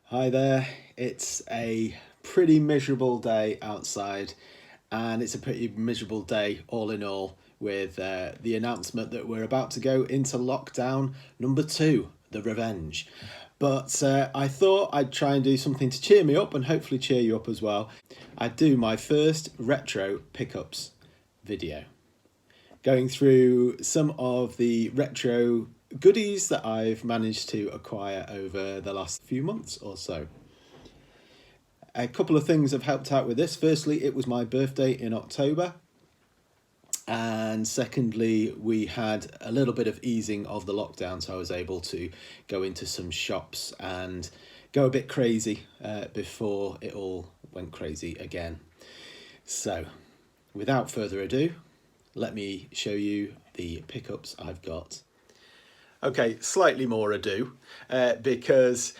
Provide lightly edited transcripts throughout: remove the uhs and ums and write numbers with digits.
Hi there, it's a pretty miserable day outside, and it's a pretty miserable day all in all with the announcement that we're about to go into lockdown number 2, the revenge. But I thought I'd try and do something to cheer me up and hopefully cheer you up as well. I'd do my first retro pickups video, going through some of the retro goodies that I've managed to acquire over the last few months or so. A couple of things have helped out with this. Firstly, it was my birthday in October. And secondly, we had a little bit of easing of the lockdown, so I was able to go into some shops and go a bit crazy before it all went crazy again. So, without further ado, let me show you the pickups I've got. Okay, slightly more ado, because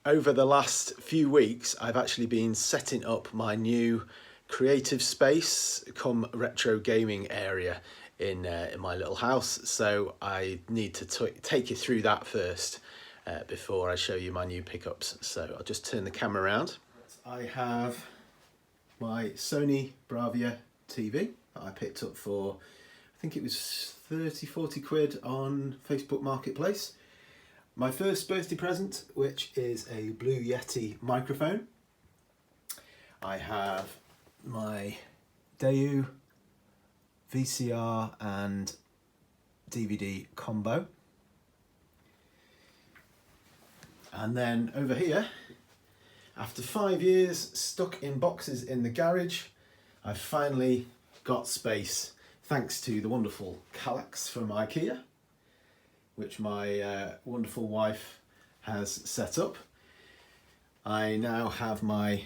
over the last few weeks I've actually been setting up my new creative space come retro gaming area in my little house. So I need to take you through that first before I show you my new pickups. So I'll just turn the camera around. I have my Sony Bravia TV that I picked up for, I think it was 30-40 quid on Facebook Marketplace. My first birthday present, which is a Blue Yeti microphone. I have my Daewoo VCR and DVD combo. And then over here, after 5 years stuck in boxes in the garage, I've finally got space thanks to the wonderful Kallax from IKEA, which my wonderful wife has set up. I now have my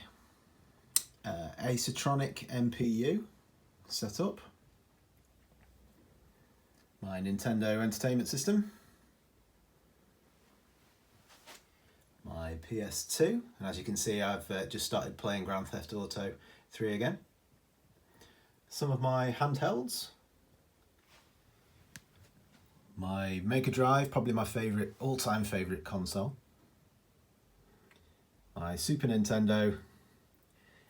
Acertronic MPU set up, my Nintendo Entertainment System, my PS2, and as you can see I've just started playing Grand Theft Auto 3 again. Some of my handhelds, my Megadrive, probably my all-time favourite console, my Super Nintendo,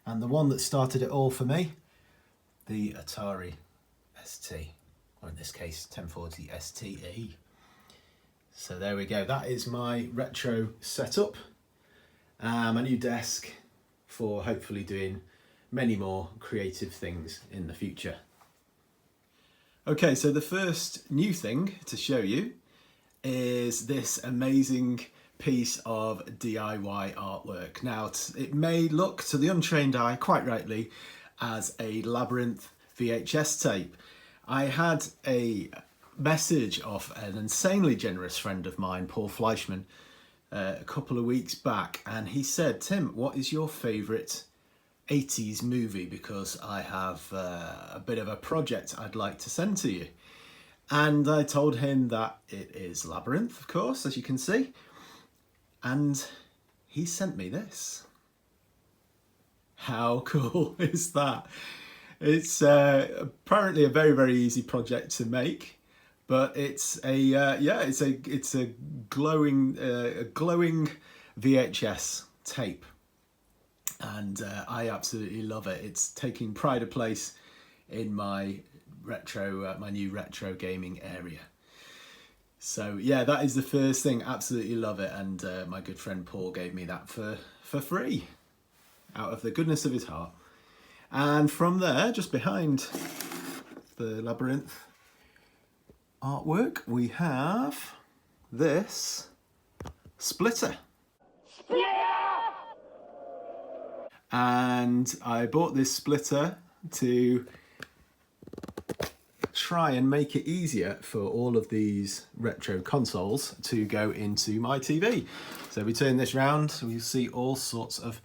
and the one that started it all for me, the Atari ST, or in this case 1040 STE. So there we go, that is my retro setup, my new desk for hopefully doing many more creative things in the future. Okay, so the first new thing to show you is this amazing piece of DIY artwork. Now, it may look to the untrained eye, quite rightly, as a Labyrinth VHS tape. I had a message of an insanely generous friend of mine, Paul Fleischman, a couple of weeks back, and he said, "Tim, what is your favourite 80s movie, because I have a bit of a project I'd like to send to you." And I told him that it is Labyrinth, of course, as you can see, and he sent me this. How cool is that? It's apparently a very easy project to make, but it's a glowing VHS tape. And I absolutely love it. It's taking pride of place in my new retro gaming area. So yeah, that is the first thing. Absolutely love it. And my good friend Paul gave me that for free, out of the goodness of his heart. And from there, just behind the Labyrinth artwork, we have this splitter. And I bought this splitter to try and make it easier for all of these retro consoles to go into my TV. So we turn this round, we see all sorts of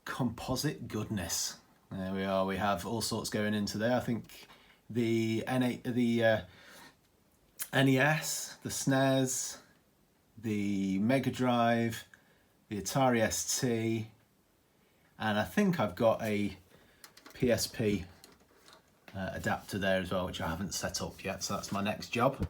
composite goodness. There we are, we have all sorts going into there. I think the NES, the SNES, the Mega Drive, the Atari ST, and I think I've got a PSP adapter there as well, which I haven't set up yet, so that's my next job.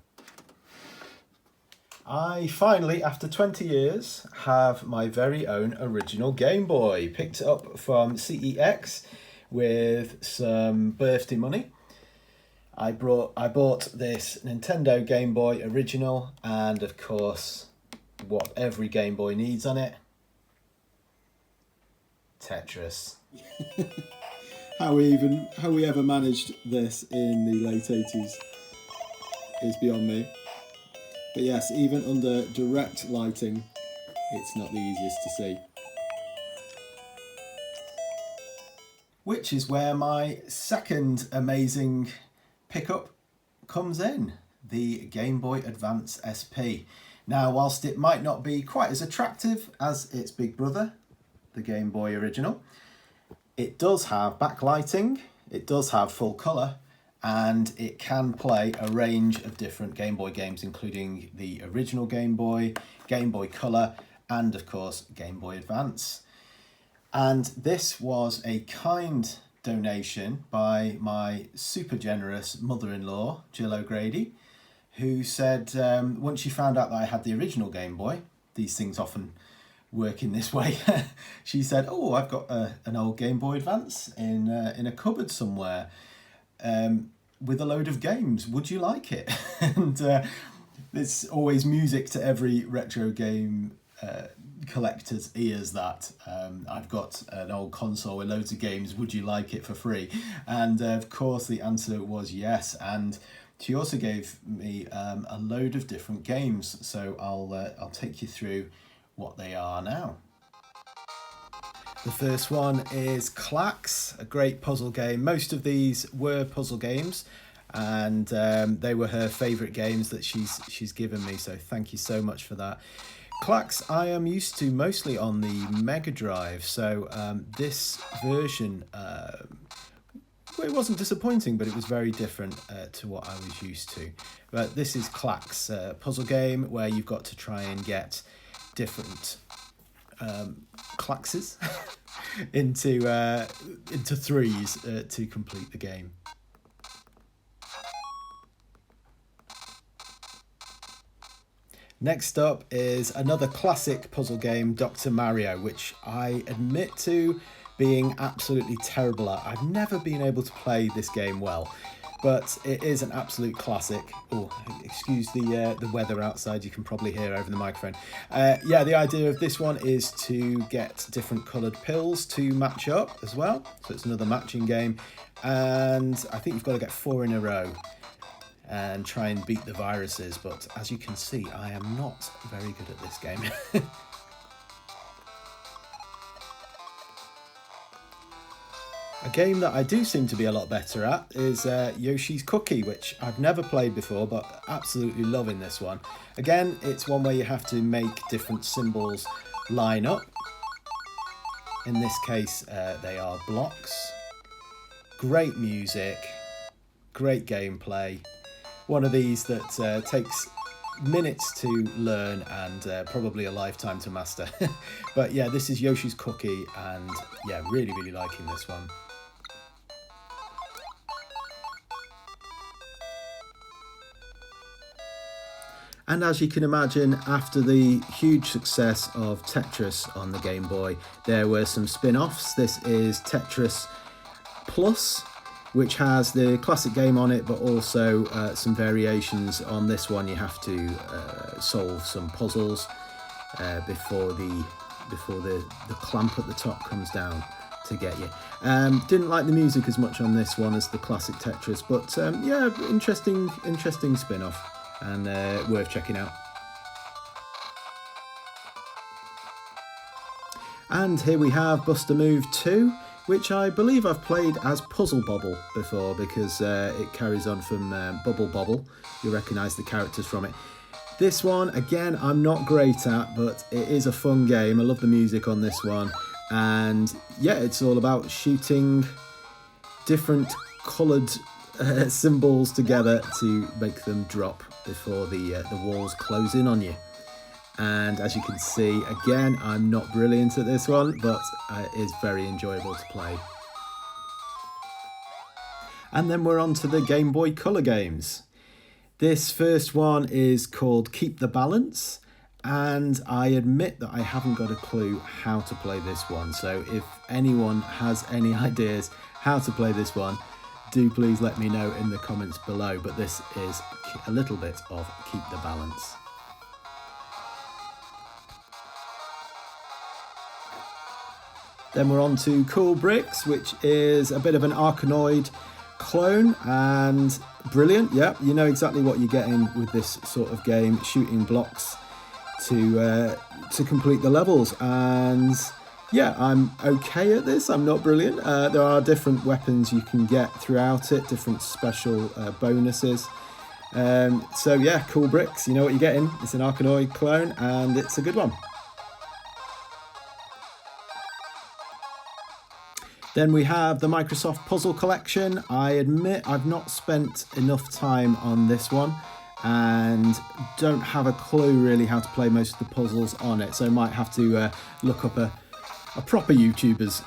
I finally, after 20 years, have my very own original Game Boy. Picked it up from CEX with some birthday money. I bought this Nintendo Game Boy original, and of course, what every Game Boy needs on it, Tetris. How we ever managed this in the late 80s is beyond me. But yes, even under direct lighting, it's not the easiest to see. Which is where my second amazing pickup comes in, the Game Boy Advance SP. Now, whilst it might not be quite as attractive as its big brother, the Game Boy original, it does have backlighting, it does have full colour, and it can play a range of different Game Boy games, including the original Game Boy, Game Boy Color, and of course Game Boy Advance. And this was a kind donation by my super generous mother-in-law, Jill O'Grady, who said once she found out that I had the original Game Boy, these things often work in this way, she said, "Oh, I've got an old Game Boy Advance in a cupboard somewhere. With a load of games, would you like it?" And it's always music to every retro game collector's ears that I've got an old console with loads of games, would you like it for free? And of course the answer was yes, and she also gave me a load of different games, so I'll take you through what they are now. The first one is Clax, a great puzzle game. Most of these were puzzle games, and they were her favourite games that she's given me, so thank you so much for that. Clax I am used to mostly on the Megadrive, so this version, it wasn't disappointing, but it was very different to what I was used to. But this is Clax, a puzzle game where you've got to try and get different Claxes into threes to complete the game. Next up is another classic puzzle game, Dr. Mario, which I admit to being absolutely terrible at. I've never been able to play this game well, but it is an absolute classic. Oh, excuse the weather outside, you can probably hear over the microphone. Yeah, the idea of this one is to get different coloured pills to match up as well. So it's another matching game, and I think you've got to get 4 in a row and try and beat the viruses, but as you can see, I am not very good at this game. A game that I do seem to be a lot better at is Yoshi's Cookie, which I've never played before, but absolutely loving this one. Again, it's one where you have to make different symbols line up. In this case, they are blocks. Great music, great gameplay. One of these that takes minutes to learn and probably a lifetime to master. But yeah, this is Yoshi's Cookie, and yeah, really liking this one. And as you can imagine, after the huge success of Tetris on the Game Boy, there were some spin-offs. This is Tetris Plus, which has the classic game on it, but also some variations on this one. You have to solve some puzzles before the clamp at the top comes down to get you. Didn't like the music as much on this one as the classic Tetris, but yeah, interesting spin-off, and worth checking out. And here we have Buster Move 2, which I believe I've played as Puzzle Bobble before, because it carries on from Bubble Bobble. You'll recognise the characters from it. This one, again, I'm not great at, but it is a fun game. I love the music on this one. And yeah, it's all about shooting different coloured symbols together to make them drop before the walls close in on you. And as you can see, again, I'm not brilliant at this one, but it is very enjoyable to play. And then we're on to the Game Boy Color games. This first one is called Keep the Balance, and I admit that I haven't got a clue how to play this one. So if anyone has any ideas how to play this one, do please let me know in the comments below. But this is a little bit of Keep the Balance. Then we're on to Cool Bricks, which is a bit of an Arkanoid clone, and brilliant. Yep, you know exactly what you're getting with this sort of game, shooting blocks to complete the levels. And yeah, I'm okay at this. I'm not brilliant. There are different weapons you can get throughout it, different special bonuses. So yeah, Cool Bricks, you know what you're getting. It's an Arkanoid clone, and it's a good one. Then we have the Microsoft Puzzle Collection. I admit I've not spent enough time on this one and don't have a clue really how to play most of the puzzles on it. So I might have to look up a proper YouTuber's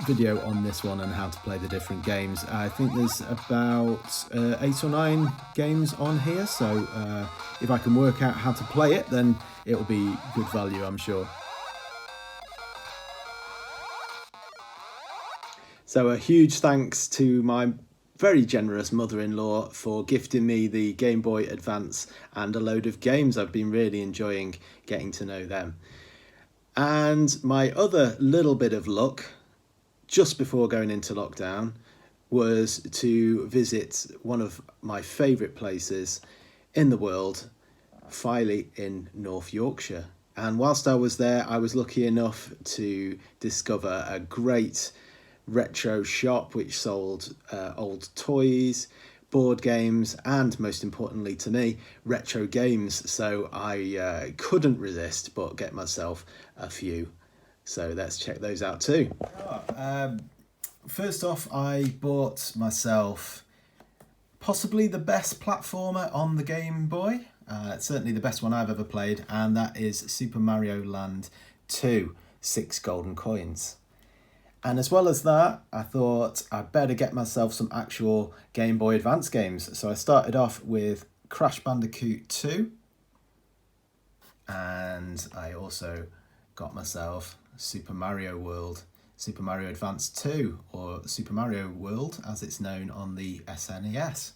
video on this one and how to play the different games. I think there's about 8 or 9 games on here. So if I can work out how to play it, then it'll be good value, I'm sure. So a huge thanks to my very generous mother-in-law for gifting me the Game Boy Advance and a load of games. I've been really enjoying getting to know them. And my other little bit of luck, just before going into lockdown, was to visit one of my favourite places in the world, Filey in North Yorkshire. And whilst I was there, I was lucky enough to discover a great retro shop which sold old toys, board games, and most importantly to me, retro games. So I couldn't resist but get myself a few. So let's check those out too. First off, I bought myself possibly the best platformer on the Game Boy. Certainly the best one I've ever played, and that is Super Mario Land 2, 6 golden coins. And as well as that, I thought I'd better get myself some actual Game Boy Advance games. So I started off with Crash Bandicoot 2. And I also got myself Super Mario World, Super Mario Advance 2, or Super Mario World as it's known on the SNES.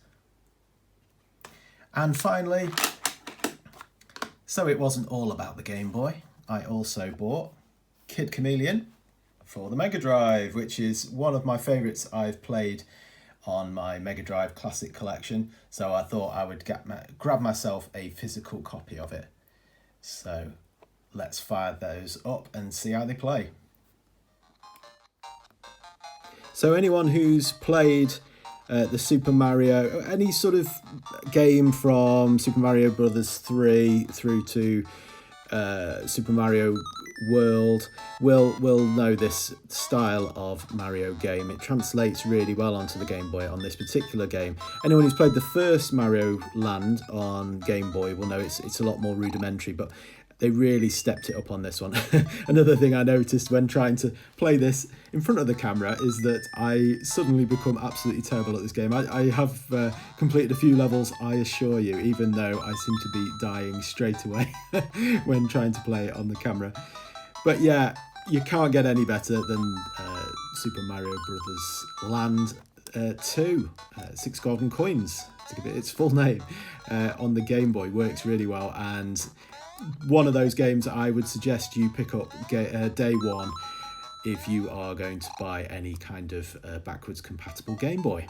And finally, so it wasn't all about the Game Boy, I also bought Kid Chameleon for the Megadrive, which is one of my favourites I've played on my Megadrive Classic Collection. So I thought I would grab myself a physical copy of it. So let's fire those up and see how they play. So anyone who's played the Super Mario, any sort of game from Super Mario Brothers 3 through to Super Mario World will know this style of Mario game. It translates really well onto the Game Boy on this particular game. Anyone who's played the first Mario Land on Game Boy will know it's a lot more rudimentary, but they really stepped it up on this one. Another thing I noticed when trying to play this in front of the camera is that I suddenly become absolutely terrible at this game. I have completed a few levels, I assure you, even though I seem to be dying straight away when trying to play it on the camera. But yeah, you can't get any better than Super Mario Brothers Land 2, 6 golden coins, to give it its full name, on the Game Boy. Works really well, and one of those games I would suggest you pick up day one if you are going to buy any kind of backwards compatible Game Boy.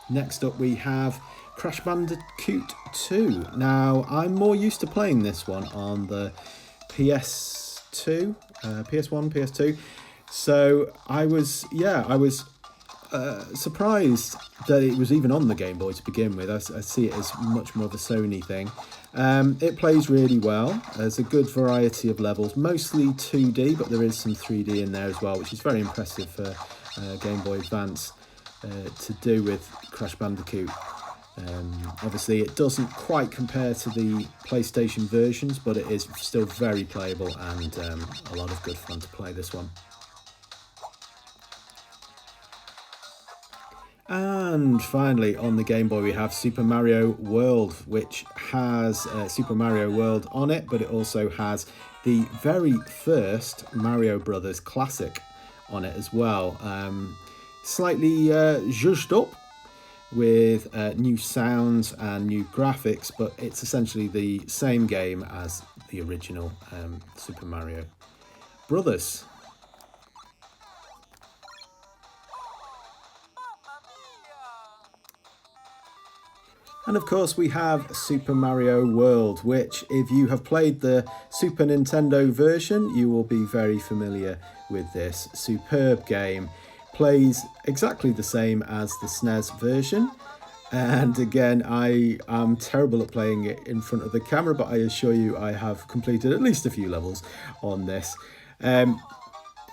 Next up we have Crash Bandicoot 2. Now, I'm more used to playing this one on the PS2, PS1, PS2. So I was surprised that it was even on the Game Boy to begin with. I see it as much more of a Sony thing. It plays really well. There's a good variety of levels, mostly 2D, but there is some 3D in there as well, which is very impressive for Game Boy Advance to do with Crash Bandicoot. Obviously it doesn't quite compare to the PlayStation versions, but it is still very playable and a lot of good fun to play this one. And finally on the Game Boy we have Super Mario World, which has Super Mario World on it, but it also has the very first Mario Brothers classic on it as well. Slightly zhuzhed up with new sounds and new graphics, but it's essentially the same game as the original Super Mario Brothers. And of course we have Super Mario World, which if you have played the Super Nintendo version, you will be very familiar with this superb game. Plays exactly the same as the SNES version. And again, I am terrible at playing it in front of the camera, but I assure you I have completed at least a few levels on this.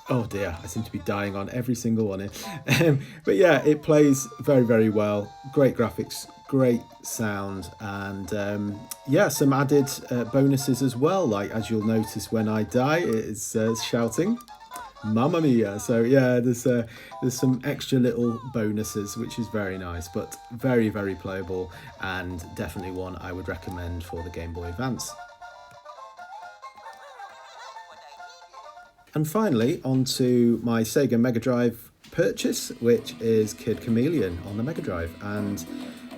Oh dear, I seem to be dying on every single one here. But yeah, it plays very, very well. Great graphics, great sound, and yeah, some added bonuses as well. Like, as you'll notice when I die, it's shouting, "Mamma mia!" So yeah, there's some extra little bonuses, which is very nice, but very, very playable, and definitely one I would recommend for the Game Boy Advance. And finally, onto my Sega Mega Drive purchase, which is Kid Chameleon on the Mega Drive. And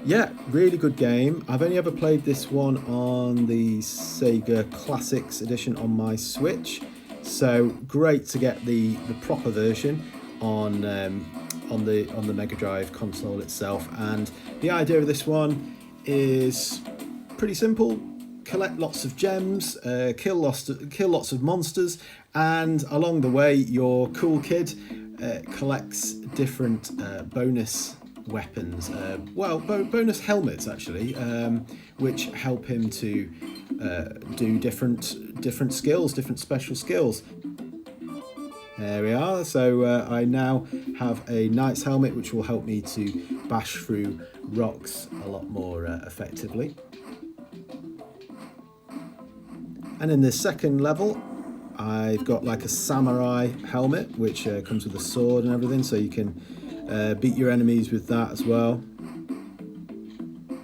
yeah, really good game. I've only ever played this one on the Sega Classics edition on my Switch, so great to get the proper version on the Mega Drive console itself. And the idea of this one is pretty simple. Collect lots of gems, kill lots of monsters, and along the way your cool kid collects different bonus weapons, bonus helmets actually, which help him to do different skills, different special skills. There we are. So I now have a knight's helmet, which will help me to bash through rocks a lot more effectively. And in this second level, I've got like a samurai helmet, which comes with a sword and everything, so you can beat your enemies with that as well.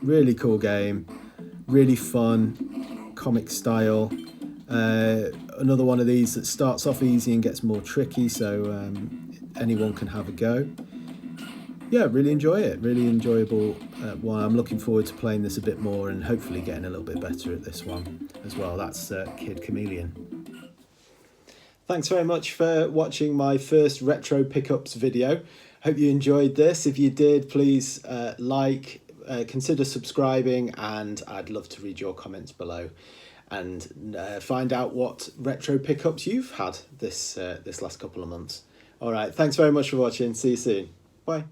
Really cool game, really fun, comic style. Another one of these that starts off easy and gets more tricky, so anyone can have a go. Yeah, really enjoy it. Really enjoyable one. I'm looking forward to playing this a bit more and hopefully getting a little bit better at this one as well. That's Kid Chameleon. Thanks very much for watching my first retro pickups video. Hope you enjoyed this. If you did, please consider subscribing, and I'd love to read your comments below and find out what retro pickups you've had this last couple of months. All right, thanks very much for watching. See you soon. Bye.